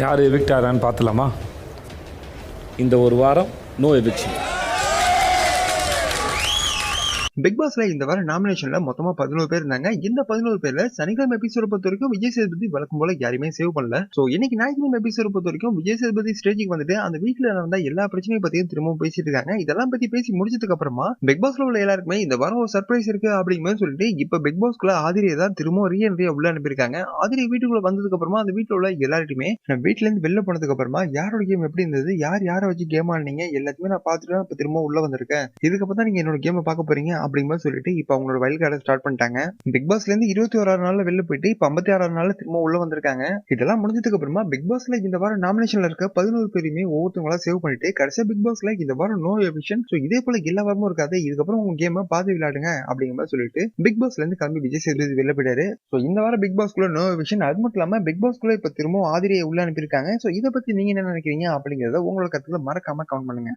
யார் எவிக்ட் ஆகிறான்னு பார்த்துலாமா? இந்த ஒரு வாரம் நோ எவிக்ஷன். பிக் பாஸ்ல இந்த வாரம் நாமினேஷன்ல மொத்தமா 11 பேர் இருந்தாங்க. இந்த 11 பேர்ல சனிக்கிழமை எபிசோட பொறுத்த வரைக்கும் விஜய் சேதுபதி வழக்கம் போல யாரையுமே சேவ் பண்ணல. சோ இன்னைக்கு ஞாயிற்றுக்கிழமை எபிசோட பொறுத்த வரைக்கும் விஜய் சேதுபதி ஸ்டேஜுக்கு வந்துட்டு அந்த வீட்ல நடந்த எல்லா பிரச்சனையும் பத்தியும் திரும்பவும் பேசிட்டு இருக்காங்க. இதெல்லாம் பத்தி பேசி முடிச்சதுக்கு அப்புறமா பிக் பாஸ்ல உள்ள எல்லாருக்குமே இந்த வாரம் ஒரு சர்ப்ரைஸ் இருக்கு அப்படிங்கிற சொல்லிட்டு இப்ப பிக் பாஸ்க்குள்ள ஆதிரியை தான் திரும்பவும் ரீஎன்ட்ரியா உள்ள அனுப்பியிருக்காங்க. ஆதிரி வீட்டுக்குள்ள வந்ததுக்கு அப்புறமா அந்த வீட்டுல உள்ள எல்லாருமே நான் வீட்டுல இருந்து வெளில போனதுக்கு அப்புறமா யாரோட கேம் எப்படி இருந்தது, யார் யாரை வச்சு கேம் ஆனீங்க எல்லாத்தையுமே நான் பார்த்துட்டு இப்ப திரும்ப உள்ள வந்திருக்கேன். இதுக்கப்புறம் தான் நீங்க என்னோட கேமை பார்க்க போறீங்க அப்படிங்கிற சொல்லிட்டு இப்ப அவங்களோட வைல்ட் கார்டை ஸ்டார்ட் பண்ணிட்டாங்க. பிக் பாஸ்ல இருந்து 21 நாள்ல வெளில போயிட்டு இப்ப 56 நாள்ல திரும்ப உள்ள வந்திருக்காங்க. இதெல்லாம் முடிஞ்சதுக்கு அப்புறமா பிக் பாஸ்ல இந்த வாரம் நாமினேஷன்ல இருக்க 11 பேருமே ஒவ்வொருத்தவங்களா சேவ் பண்ணிட்டு கடைசியா பிக் பாஸ்ல இந்த வாரம் நோ எவிக்ஷன். சோ இதே போல எல்லா வாரமும் இருக்காது, இதுக்கப்புறம் உங்க கேமை பார்த்து விளையாடுங்க அப்படிங்கிற மாதிரி சொல்லிட்டு பிக் பாஸ்ல இருந்து கிளம்பி விஜய் சேதுபதி வெளில போயிட்டாரு. சோ இந்த வாரம் பிக் பாஸ்க்குள்ள நோ எவிக்ஷன். அது மட்டும் இல்லாம பிக் பாஸ்க்குள்ள இப்ப திரும்ப ஆதிரியை உள்ள அனுப்பியிருக்காங்க. சோ இதை பத்தி நீங்க என்ன நினைக்கிறீங்க அப்படிங்கறத உங்களோட கருத்துல மறக்காம கமெண்ட் பண்ணுங்க.